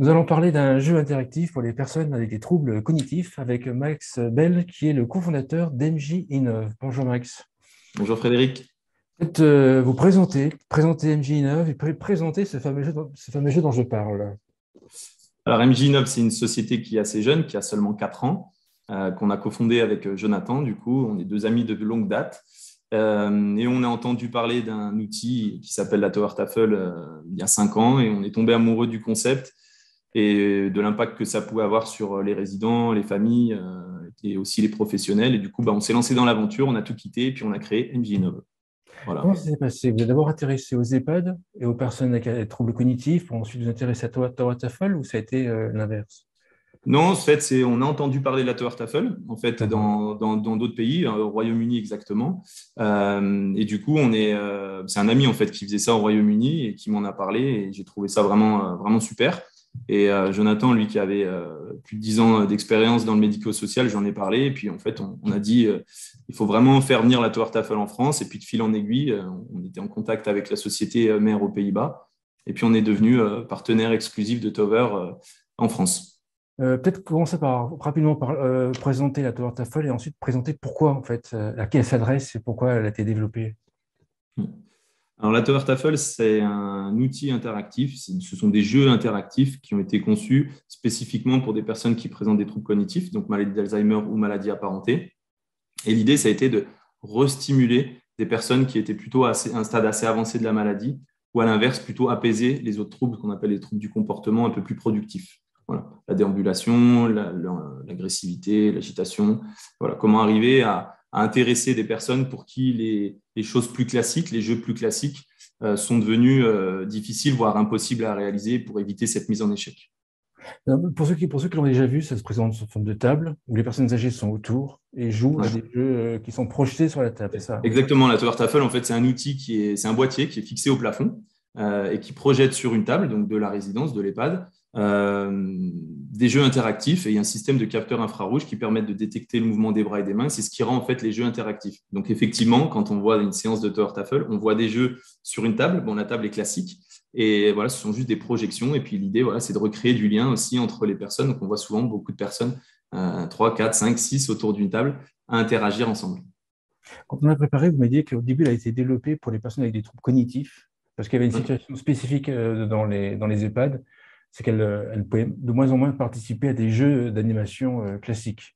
Nous allons parler d'un jeu interactif pour les personnes avec des troubles cognitifs avec Max Bell, qui est le cofondateur d'MJ Innov. Bonjour Max. Bonjour Frédéric. Peut-être vous présenter MJ Innov et présenter ce fameux jeu dont je parle. Alors MJ9, c'est une société qui est assez jeune, qui a seulement 4 ans, qu'on a cofondée avec Jonathan. Du coup, on est deux amis de longue date. Et on a entendu parler d'un outil qui s'appelle la Tower Tafel il y a 5 ans et on est tombé amoureux du concept et de l'impact que ça pouvait avoir sur les résidents, les familles et aussi les professionnels. Et du coup, on s'est lancé dans l'aventure, on a tout quitté et puis on a créé MJ9. Comment Voilà. ça s'est passé? Vous êtes d'abord intéressé aux EHPAD et aux personnes avec des troubles cognitifs, pour ensuite vous intéresser à Tower Tafel, ou ça a été l'inverse? Non, en fait, on a entendu parler de la Tower Tafel, en fait, Mhm. dans d'autres pays, au Royaume-Uni exactement. Et du coup, c'est un ami en fait qui faisait ça au Royaume-Uni et qui m'en a parlé et j'ai trouvé ça vraiment, vraiment super. Et Jonathan, lui qui avait plus de 10 ans d'expérience dans le médico-social, j'en ai parlé. Et puis en fait, on a dit il faut vraiment faire venir la Tower Tafel en France. Et puis de fil en aiguille, on était en contact avec la société mère aux Pays-Bas. Et puis on est devenu partenaire exclusif de Tower en France. Peut-être commencer par rapidement présenter la Tower Tafel et ensuite présenter pourquoi, en fait, à qui elle s'adresse et pourquoi elle a été développée. Alors, la Tower Tafel, c'est un outil interactif. Ce sont des jeux interactifs qui ont été conçus spécifiquement pour des personnes qui présentent des troubles cognitifs, donc maladie d'Alzheimer ou maladie apparentée. Et l'idée, ça a été de restimuler des personnes qui étaient plutôt à un stade assez avancé de la maladie, ou à l'inverse, plutôt apaiser les autres troubles qu'on appelle les troubles du comportement un peu plus productifs. Voilà. La déambulation, l'agressivité, l'agitation. Voilà. Comment arriver à intéresser des personnes pour qui les choses plus classiques, les jeux plus classiques, sont devenus difficiles, voire impossibles à réaliser pour éviter cette mise en échec. Pour ceux qui l'ont déjà vu, ça se présente sous forme de table où les personnes âgées sont autour et jouent à Ouais. des jeux qui sont projetés sur la table, c'est ça? Exactement, la Tower Tafel, en fait, c'est un outil c'est un boîtier qui est fixé au plafond et qui projette sur une table, donc de la résidence, de l'EHPAD, des jeux interactifs et il y a un système de capteurs infrarouges qui permettent de détecter le mouvement des bras et des mains. C'est ce qui rend en fait les jeux interactifs. Donc effectivement, quand on voit une séance de Tower Tafel, on voit des jeux sur une table. Bon, la table est classique et voilà, ce sont juste des projections. Et puis l'idée, voilà, c'est de recréer du lien aussi entre les personnes. Donc on voit souvent beaucoup de personnes, 3, 4, 5, 6 autour d'une table, à interagir ensemble. Quand on a préparé, vous m'avez dit qu'au début, elle a été développée pour les personnes avec des troubles cognitifs parce qu'il y avait une Ouais. situation spécifique dans les EHPAD, c'est qu'elle pouvait de moins en moins participer à des jeux d'animation classiques.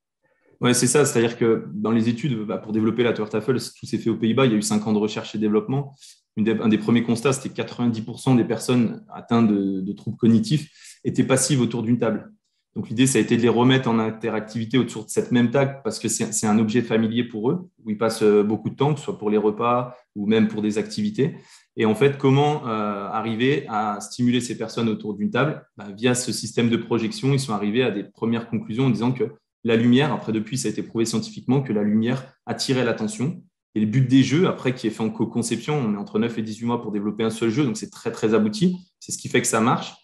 Ouais, c'est ça. C'est-à-dire que dans les études, pour développer la Tower Tafel, tout s'est fait aux Pays-Bas. Il y a eu 5 ans de recherche et développement. Un des premiers constats, c'était que 90% des personnes atteintes de troubles cognitifs étaient passives autour d'une table. Donc l'idée, ça a été de les remettre en interactivité autour de cette même table parce que c'est un objet familier pour eux, où ils passent beaucoup de temps, que ce soit pour les repas ou même pour des activités. Et en fait, comment arriver à stimuler ces personnes autour d'une table? Via ce système de projection, ils sont arrivés à des premières conclusions en disant que la lumière, après depuis, ça a été prouvé scientifiquement que la lumière attirait l'attention. Et le but des jeux, après, qui est fait en co-conception, on est entre 9 et 18 mois pour développer un seul jeu, donc c'est très, très abouti. C'est ce qui fait que ça marche.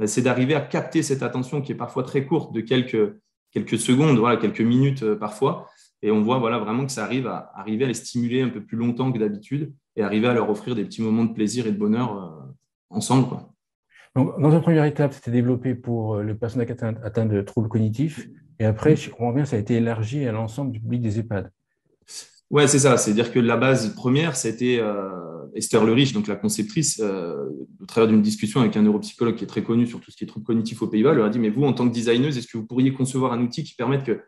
C'est d'arriver à capter cette attention qui est parfois très courte, de quelques secondes, voilà, quelques minutes parfois. Et on voit voilà, vraiment que ça arriver à les stimuler un peu plus longtemps que d'habitude et arriver à leur offrir des petits moments de plaisir et de bonheur ensemble, quoi. Donc, dans une première étape, c'était développé pour les personnes atteintes de troubles cognitifs. Et après, si je comprends bien, ça a été élargi à l'ensemble du public des EHPAD. Ouais, c'est ça. C'est-à-dire que la base première, c'était Esther Le Riche, donc la conceptrice, au travers d'une discussion avec un neuropsychologue qui est très connu sur tout ce qui est troubles cognitifs aux Pays-Bas, elle leur a dit, mais vous, en tant que designeuse, est-ce que vous pourriez concevoir un outil qui permette que,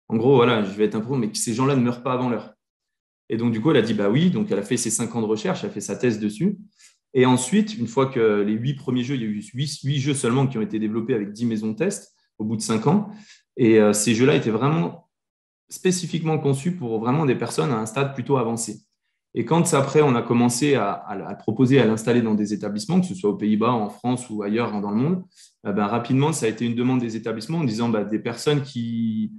en gros, voilà, je vais être un peu, mais que ces gens-là ne meurent pas avant l'heure. Et donc, du coup, elle a dit, bah oui. Donc, elle a fait ses 5 ans de recherche, elle a fait sa thèse dessus. Et ensuite, une fois que les 8 premiers jeux, il y a eu 8 jeux seulement qui ont été développés avec 10 maisons de test au bout de 5 ans. Et ces jeux-là étaient vraiment spécifiquement conçu pour vraiment des personnes à un stade plutôt avancé. Et quand après, on a commencé à le proposer, à l'installer dans des établissements, que ce soit aux Pays-Bas, en France ou ailleurs dans le monde, rapidement, ça a été une demande des établissements en disant des personnes qui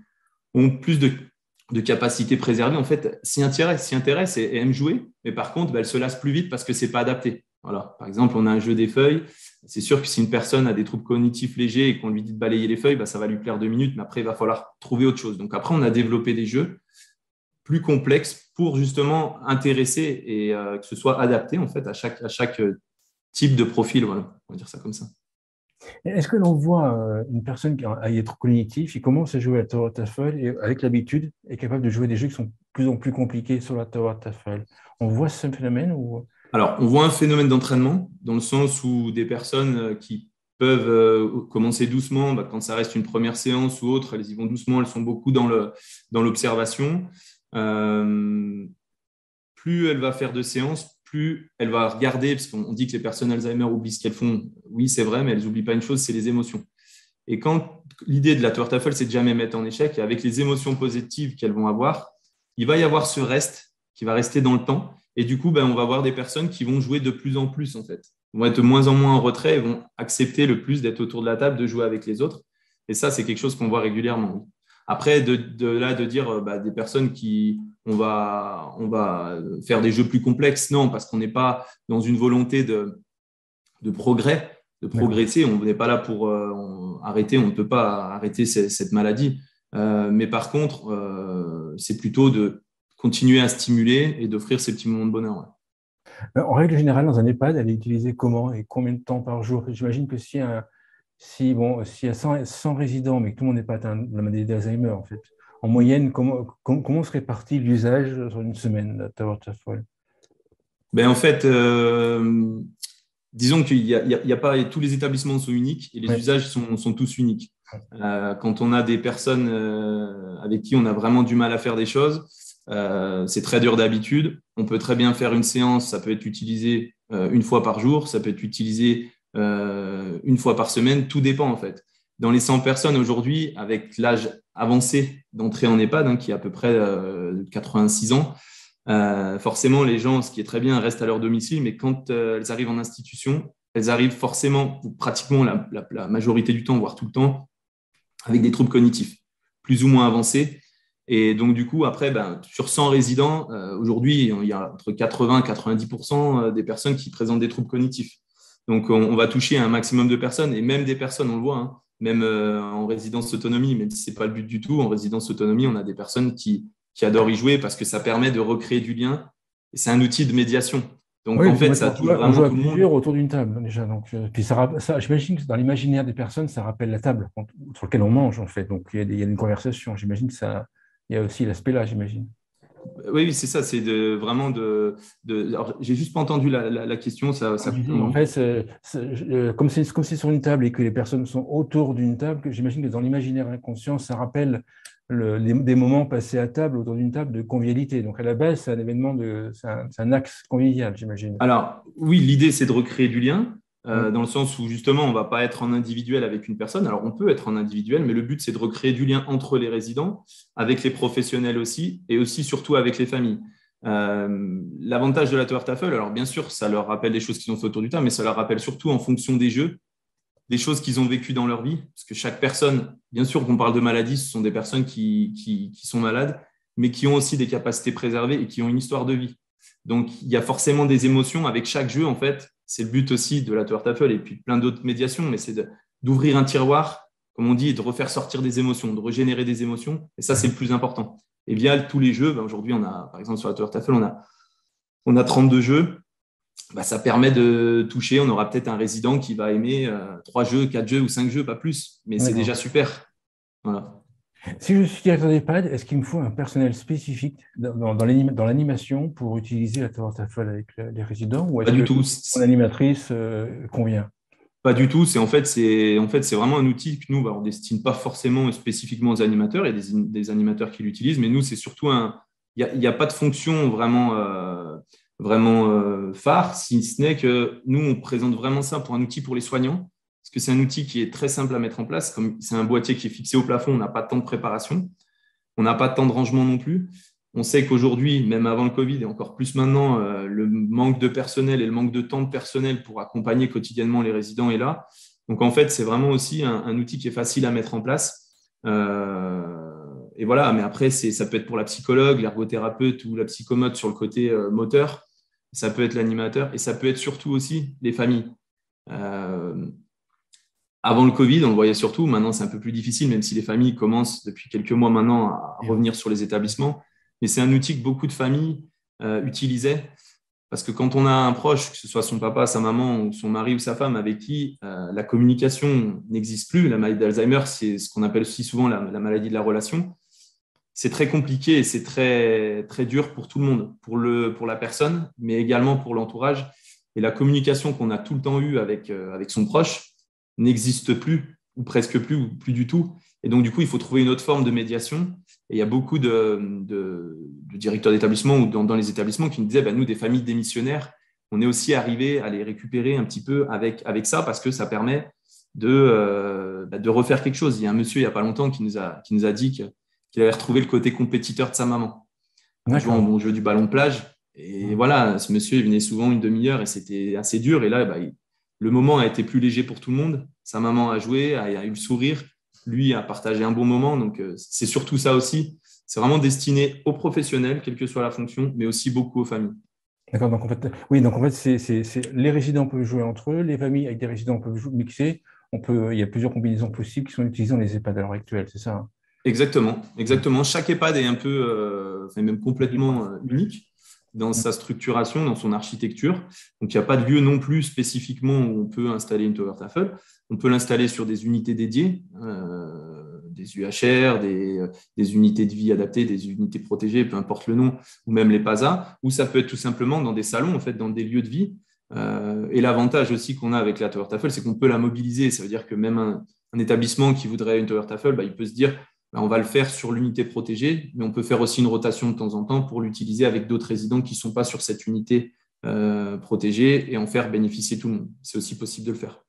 ont plus de capacités préservées, en fait, s'y intéressent et aiment jouer, mais par contre, elles se lassent plus vite parce que ce n'est pas adapté. Voilà. Par exemple, on a un jeu des feuilles. C'est sûr que si une personne a des troubles cognitifs légers et qu'on lui dit de balayer les feuilles, ça va lui plaire 2 minutes, mais après, il va falloir trouver autre chose. Donc après, on a développé des jeux plus complexes pour justement intéresser et que ce soit adapté en fait à chaque type de profil. Voilà, on va dire ça comme ça. Est-ce que l'on voit une personne qui a des troubles cognitifs, il commence à jouer à la Tower Tafel et avec l'habitude est capable de jouer des jeux qui sont de plus en plus compliqués sur la Tower Tafel. On voit ce phénomène ou... Alors, on voit un phénomène d'entraînement dans le sens où des personnes qui peuvent commencer doucement, quand ça reste une première séance ou autre, elles y vont doucement, elles sont beaucoup dans l'observation. Euh, Plus elle va faire de séances, plus elle va regarder, parce qu'on dit que les personnes Alzheimer oublient ce qu'elles font. Oui, c'est vrai, mais elles n'oublient pas une chose, c'est les émotions. Et quand l'idée de la Tour Tafel, c'est de jamais mettre en échec, et avec les émotions positives qu'elles vont avoir, il va y avoir ce reste qui va rester dans le temps. Et du coup, on va avoir des personnes qui vont jouer de plus en plus, en fait. Ils vont être de moins en moins en retrait et vont accepter le plus d'être autour de la table, de jouer avec les autres. Et ça, c'est quelque chose qu'on voit régulièrement. Après, de là, de dire des personnes qui, on va faire des jeux plus complexes, non, parce qu'on n'est pas dans une volonté de progrès, de progresser. On n'est pas là pour arrêter, on ne peut pas arrêter cette maladie. Mais par contre, c'est plutôt de continuer à stimuler et d'offrir ces petits moments de bonheur. Ouais. En règle générale, dans un EHPAD, elle est utilisée comment et combien de temps par jour? J'imagine que s'il y a 100 résidents, mais que tout le monde n'est pas atteint de la maladie d'Alzheimer, en fait, en moyenne, comment se répartit l'usage sur une semaine de la Tower Tafel? En fait, disons qu'il y a pas, tous les établissements sont uniques et les usages sont tous uniques. Quand on a des personnes avec qui on a vraiment du mal à faire des choses, c'est très dur d'habitude. On peut très bien faire une séance, ça peut être utilisé une fois par jour, ça peut être utilisé une fois par semaine, tout dépend en fait. Dans les 100 personnes aujourd'hui, avec l'âge avancé d'entrée en EHPAD, qui est à peu près 86 ans, forcément, les gens, ce qui est très bien, restent à leur domicile, mais quand elles arrivent en institution, elles arrivent forcément, ou pratiquement la majorité du temps, voire tout le temps, avec des troubles cognitifs, plus ou moins avancés. Et donc, du coup, après, sur 100 résidents, aujourd'hui, il y a entre 80 et 90% des personnes qui présentent des troubles cognitifs. Donc, on va toucher un maximum de personnes, et même des personnes, on le voit, même en résidence autonomie, même si ce n'est pas le but du tout, en résidence autonomie, on a des personnes qui adorent y jouer parce que ça permet de recréer du lien. Et c'est un outil de médiation. Donc, Oui, en fait, ça touche on joue vraiment à tout le monde. plusieurs autour d'une table, déjà. Donc, puis j'imagine que dans l'imaginaire des personnes, ça rappelle la table sur laquelle on mange, en fait. Donc, il y a une conversation. J'imagine que il y a aussi l'aspect là, j'imagine. Oui, c'est ça. C'est vraiment Alors, j'ai juste pas entendu la question. Ça coupe un En moment. fait, comme c'est sur une table et que les personnes sont autour d'une table, j'imagine que dans l'imaginaire inconscient, ça rappelle des moments passés à table, autour d'une table de convivialité. Donc, à la base, c'est un événement c'est un axe convivial, j'imagine. Alors, oui, l'idée, c'est de recréer du lien, Mm. dans le sens où justement, on ne va pas être en individuel avec une personne. Alors, on peut être en individuel, mais le but, c'est de recréer du lien entre les résidents, avec les professionnels aussi, et aussi surtout avec les familles. L'avantage de la Tower Tafel, alors bien sûr, ça leur rappelle des choses qu'ils ont fait autour du temps, mais ça leur rappelle surtout en fonction des jeux, des choses qu'ils ont vécues dans leur vie, parce que chaque personne, bien sûr qu'on parle de maladie, ce sont des personnes qui sont malades, mais qui ont aussi des capacités préservées et qui ont une histoire de vie. Donc, il y a forcément des émotions avec chaque jeu, en fait. C'est le but aussi de la Tower Tafel et puis plein d'autres médiations, mais c'est d'ouvrir un tiroir, comme on dit, et de refaire sortir des émotions, de régénérer des émotions. Et ça, c'est le plus important. Et via tous les jeux, aujourd'hui, on a, par exemple, sur la Tower Tafel, on a 32 jeux. Ça permet de toucher. On aura peut-être un résident qui va aimer 3 jeux, 4 jeux ou 5 jeux, pas plus. Mais c'est déjà super. Voilà. Si je suis directeur d'EHPAD, est-ce qu'il me faut un personnel spécifique dans l'animation pour utiliser la Tower Tafel avec les résidents ou Pas est-ce du que tout. mon animatrice convient? Pas du tout. C'est vraiment un outil que nous, on ne destine pas forcément spécifiquement aux animateurs. Il y a des animateurs qui l'utilisent, mais nous, c'est surtout il n'y a pas de fonction vraiment phare, si ce n'est que nous, on présente vraiment ça pour un outil pour les soignants, parce que c'est un outil qui est très simple à mettre en place. Comme c'est un boîtier qui est fixé au plafond, on n'a pas de temps de préparation, on n'a pas de temps de rangement non plus. On sait qu'aujourd'hui, même avant le Covid et encore plus maintenant, le manque de personnel et le manque de temps de personnel pour accompagner quotidiennement les résidents est là. Donc, en fait, c'est vraiment aussi un outil qui est facile à mettre en place. Et voilà, mais après, ça peut être pour la psychologue, l'ergothérapeute ou la psychomote sur le côté moteur. Ça peut être l'animateur et ça peut être surtout aussi les familles. Avant le Covid, on le voyait surtout. Maintenant, c'est un peu plus difficile, même si les familles commencent depuis quelques mois maintenant à revenir sur les établissements. Mais c'est un outil que beaucoup de familles utilisaient parce que quand on a un proche, que ce soit son papa, sa maman, ou son mari ou sa femme, avec qui la communication n'existe plus, la maladie d'Alzheimer, c'est ce qu'on appelle aussi souvent la maladie de la relation, c'est très compliqué et c'est très, très dur pour tout le monde, pour la personne, mais également pour l'entourage. Et la communication qu'on a tout le temps eue avec son proche n'existe plus, ou presque plus, ou plus du tout. Et donc, du coup, il faut trouver une autre forme de médiation. Et il y a beaucoup de directeurs d'établissement ou dans les établissements qui nous disaient, nous, des familles démissionnaires, on est aussi arrivé à les récupérer un petit peu avec ça parce que ça permet de refaire quelque chose. Il y a un monsieur, il n'y a pas longtemps, qui nous a dit qu'il avait retrouvé le côté compétiteur de sa maman en jouant au bon jeu du ballon de plage. Et voilà, ce monsieur, il venait souvent une demi-heure et c'était assez dur. Et là, le moment a été plus léger pour tout le monde. Sa maman a joué, a eu le sourire. Lui a partagé un bon moment. Donc, c'est surtout ça aussi. C'est vraiment destiné aux professionnels, quelle que soit la fonction, mais aussi beaucoup aux familles. D'accord, donc en fait, oui, donc en fait, les résidents peuvent jouer entre eux, les familles avec des résidents peuvent mixer. Il y a plusieurs combinaisons possibles qui sont utilisées dans les EHPAD à l'heure actuelle, c'est ça? Exactement, exactement. Chaque EHPAD est un peu, même complètement unique dans sa structuration, dans son architecture. Donc, il n'y a pas de lieu non plus spécifiquement où on peut installer une Tower Tafel. On peut l'installer sur des unités dédiées, des UHR, des unités de vie adaptées, des unités protégées, peu importe le nom, ou même les PASA, ou ça peut être tout simplement dans des salons, en fait, dans des lieux de vie. Et l'avantage aussi qu'on a avec la Tower Tafel, c'est qu'on peut la mobiliser. Ça veut dire que même un établissement qui voudrait une Tower Tafel, il peut se dire on va le faire sur l'unité protégée, mais on peut faire aussi une rotation de temps en temps pour l'utiliser avec d'autres résidents qui ne sont pas sur cette unité protégée et en faire bénéficier tout le monde. C'est aussi possible de le faire.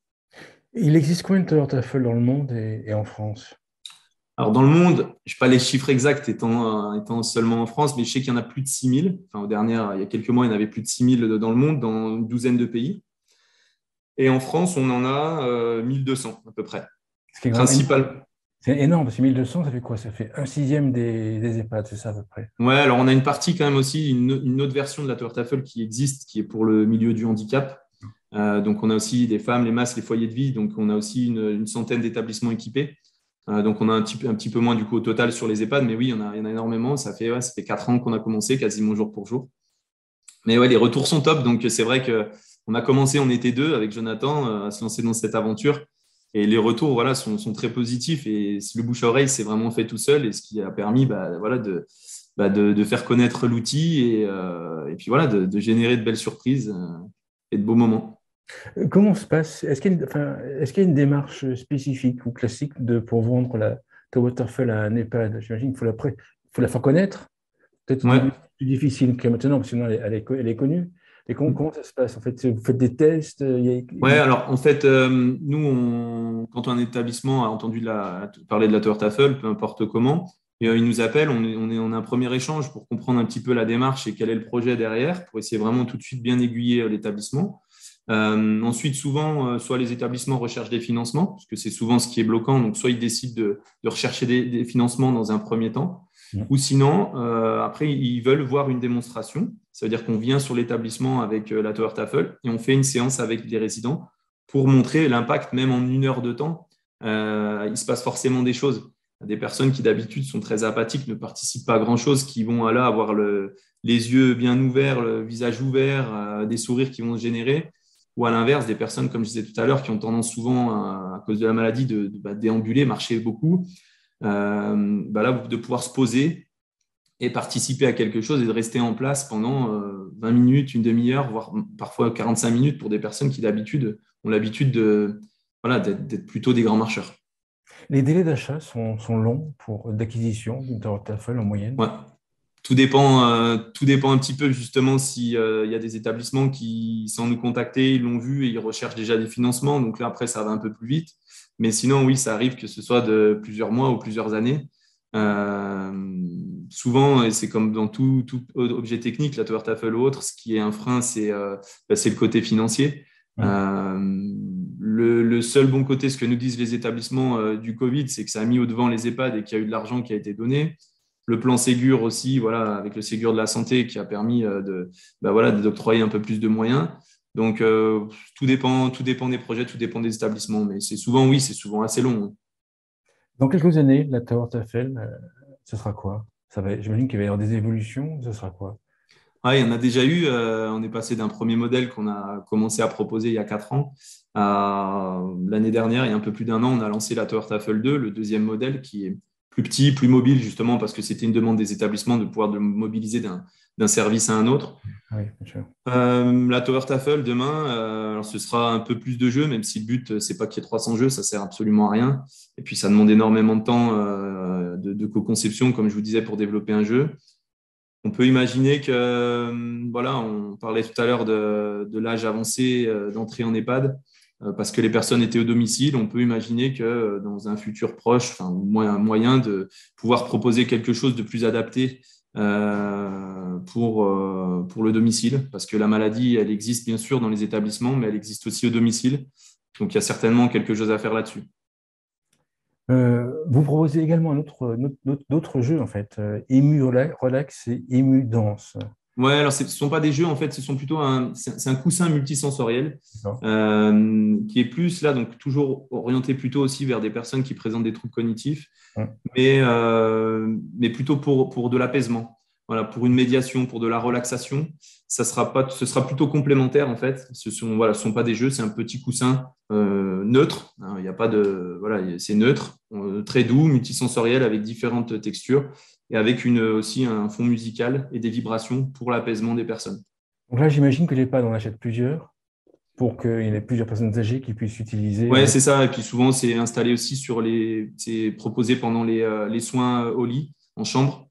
Il existe combien de Tower Tafel dans le monde et en France? Alors, dans le monde, je n'ai pas les chiffres exacts étant seulement en France, mais je sais qu'il y en a plus de 6000. Enfin, il y a quelques mois, il y en avait plus de 6000 dans le monde, dans une douzaine de pays. Et en France, on en a 1200 à peu près. Ce qui est Principal. C'est énorme, parce que 1200, ça fait quoi? Ça fait un sixième des EHPAD, c'est ça à peu près? Ouais, alors on a une partie quand même aussi, une autre version de la Tower Tafel qui existe, qui est pour le milieu du handicap. Donc on a aussi des femmes, les masses, les foyers de vie. Donc on a aussi une centaine d'établissements équipés. Donc on a un petit peu moins du coup au total sur les EHPAD, mais oui, il y en a énormément. Ça fait 4 ans qu'on a commencé, quasiment jour pour jour. Mais ouais, les retours sont top. Donc c'est vrai qu'on a commencé, on était deux avec Jonathan à se lancer dans cette aventure. Et les retours sont très positifs. Et le bouche à oreille, c'est vraiment fait tout seul. Et ce qui a permis de faire connaître l'outil et puis de générer de belles surprises et de beaux moments. Comment se passe? Est-ce qu'il y a une démarche spécifique ou classique pour vendre la Tower Tafel à un EHPAD? J'imagine qu'il faut la faire connaître. Peut-être au Ouais. début, c'est plus difficile que maintenant, parce que sinon elle est connue. Et comment ça se passe? En fait, vous faites des tests? Ouais, alors en fait, nous, quand un établissement a entendu parler de la Tower Tafel, peu importe comment, il nous appelle, on a un premier échange pour comprendre un petit peu la démarche et quel est le projet derrière, pour essayer vraiment tout de suite bien aiguiller l'établissement. Ensuite, souvent, soit les établissements recherchent des financements, parce que c'est souvent ce qui est bloquant, donc soit ils décident de rechercher des financements dans un premier temps, ou sinon, après, ils veulent voir une démonstration. Ça veut dire qu'on vient sur l'établissement avec la Tower Tafel et on fait une séance avec les résidents pour montrer l'impact, même en 1 heure de temps. Il se passe forcément des choses. Des personnes qui d'habitude sont très apathiques, ne participent pas à grand-chose, qui vont là avoir les yeux bien ouverts, le visage ouvert, des sourires qui vont se générer. Ou à l'inverse, des personnes, comme je disais tout à l'heure, qui ont tendance souvent, à cause de la maladie, de déambuler, marcher beaucoup. Là, de pouvoir se poser et participer à quelque chose et de rester en place pendant 20 minutes, une demi-heure, voire parfois 45 minutes pour des personnes qui d'habitude ont l'habitude d'être plutôt des grands marcheurs. Les délais d'achat sont longs d'acquisition d'une Tower Tafel en moyenne? Ouais. Tout dépend un petit peu justement s'il y a des établissements qui, sans nous contacter, ils l'ont vu et ils recherchent déjà des financements. Donc là, après, ça va un peu plus vite. Mais sinon, oui, ça arrive que ce soit de plusieurs mois ou plusieurs années. Souvent, et c'est comme dans tout objet technique, la Tower Tafel ou autre, ce qui est un frein, c'est le côté financier. Le seul bon côté, ce que nous disent les établissements du Covid, c'est que ça a mis au-devant les EHPAD et qu'il y a eu de l'argent qui a été donné. Le plan Ségur aussi, avec le Ségur de la santé qui a permis d'octroyer un peu plus de moyens. Donc, tout dépend des projets, tout dépend des établissements. Mais c'est souvent assez long. Dans quelques années, la Tower Tafel, ce sera quoi? J'imagine qu'il va y avoir des évolutions. Ce sera quoi? Ouais, il y en a déjà eu. On est passé d'un premier modèle qu'on a commencé à proposer il y a 4 ans. L'année dernière, il y a un peu plus d'un an, on a lancé la Toyota Full 2, le deuxième modèle qui est plus petit, plus mobile, justement parce que c'était une demande des établissements de pouvoir le mobiliser d'un service à un autre. Oui, bien sûr. La Toyota Full demain, alors ce sera un peu plus de jeux, même si le but, c'est pas qu'il y ait 300 jeux, ça sert absolument à rien. Et puis, ça demande énormément de temps de co-conception, comme je vous disais, pour développer un jeu. On peut imaginer que, voilà, on parlait tout à l'heure de l'âge avancé d'entrée en EHPAD, parce que les personnes étaient au domicile. On peut imaginer que dans un futur proche, enfin, moyen de pouvoir proposer quelque chose de plus adapté pour le domicile, parce que la maladie, elle existe bien sûr dans les établissements, mais elle existe aussi au domicile. Donc, il y a certainement quelque chose à faire là-dessus. Vous proposez également d'autres jeux, en fait, Ému Relax et Ému Danse. Ouais, alors ce ne sont pas des jeux, en fait, ce sont plutôt c'est un coussin multisensoriel D'accord. qui est plus là, donc toujours orienté plutôt aussi vers des personnes qui présentent des troubles cognitifs, Hum. mais plutôt pour de l'apaisement. Voilà, pour une médiation, pour de la relaxation, ce sera plutôt complémentaire en fait. Ce sont pas des jeux, c'est un petit coussin neutre. Hein, il y a pas de, voilà, c'est neutre, très doux, multisensoriel avec différentes textures et avec aussi un fond musical et des vibrations pour l'apaisement des personnes. Donc là, j'imagine que l'EHPAD en achète plusieurs pour qu'il y ait plusieurs personnes âgées qui puissent utiliser. Ouais, c'est ça. Et puis souvent, c'est installé aussi c'est proposé pendant les soins au lit, en chambre.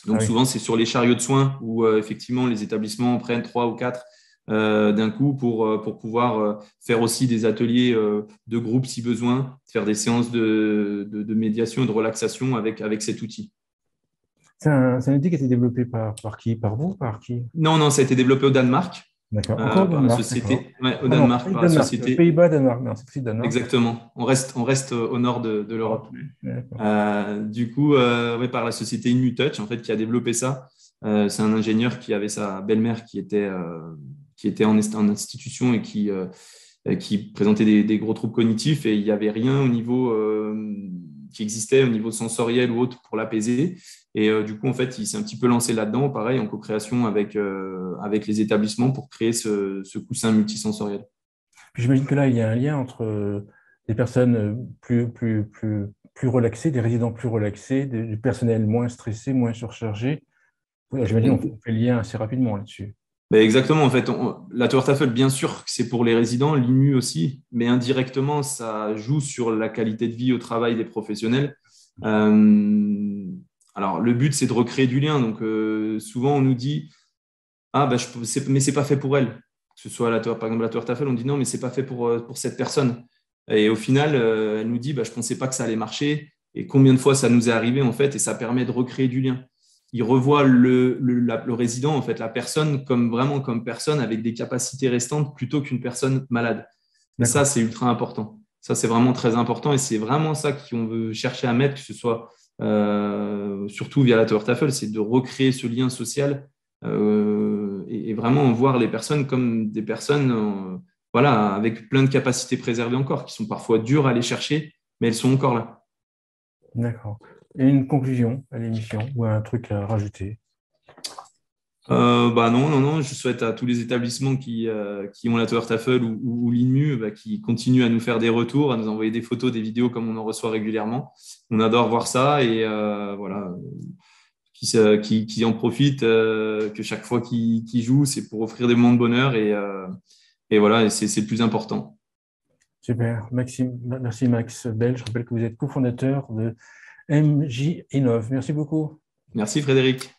Ah Donc oui. souvent, c'est sur les chariots de soins où effectivement les établissements prennent 3 ou 4 d'un coup pour pouvoir faire aussi des ateliers de groupe si besoin, faire des séances de médiation et de relaxation avec cet outil. C'est un outil qui a été développé par qui? Par vous? Par qui? Non, non, ça a été développé au Danemark D'accord. Encore au par la Danemark, d'accord. société, ouais, au Ah non, Danemark pas par la Danemark, société. Pays-Bas, Danemark. Non, c'est aussi Danemark. Exactement. On reste au nord de Ah, l'Europe. d'accord. Du coup, ouais, par la société InmuTouch, en fait, qui a développé ça. C'est un ingénieur qui avait sa belle-mère qui était en institution et qui présentait des gros troubles cognitifs et il n'y avait rien au niveau qui existait au niveau sensoriel ou autre pour l'apaiser. Et du coup, en fait, il s'est un petit peu lancé là-dedans, pareil, en co-création avec les établissements pour créer ce coussin multisensoriel. Puis j'imagine que là, il y a un lien entre des personnes plus relaxées, des résidents plus relaxés, du personnel moins stressé, moins surchargé. Ouais, j'imagine qu'on fait le lien assez rapidement là-dessus. Ben exactement, en fait, la Tour-Eiffel, bien sûr, que c'est pour les résidents, l'IMU aussi, mais indirectement, ça joue sur la qualité de vie au travail des professionnels. Euh, alors, le but, c'est de recréer du lien. Donc, souvent, on nous dit, ah, ben, mais c'est pas fait pour elle. Que ce soit par exemple la Tour-Eiffel, on dit non, mais c'est pas fait pour cette personne. Et au final, elle nous dit, bah, je pensais pas que ça allait marcher. Et combien de fois ça nous est arrivé, en fait, et ça permet de recréer du lien. Il revoit le résident, en fait, la personne comme vraiment comme personne avec des capacités restantes plutôt qu'une personne malade. Et ça, D'accord. c'est ultra important. Ça, c'est vraiment très important et c'est vraiment ça qu'on veut chercher à mettre, que ce soit surtout via la Tour Eiffel, c'est de recréer ce lien social et vraiment voir les personnes comme des personnes voilà, avec plein de capacités préservées encore, qui sont parfois dures à aller chercher, mais elles sont encore là. D'accord. Et une conclusion à l'émission ou un truc à rajouter? Bah non, non, non, je souhaite à tous les établissements qui ont la Tour Eiffel ou l'INMU bah, qui continuent à nous faire des retours, à nous envoyer des photos, des vidéos comme on en reçoit régulièrement. On adore voir ça et voilà, qui en profitent, que chaque fois qu'ils jouent, c'est pour offrir des moments de bonheur et voilà, et c'est le plus important. Super. Maxime, merci Max Bell. Je rappelle que vous êtes cofondateur de MJ Innov. Merci beaucoup. Merci Frédéric.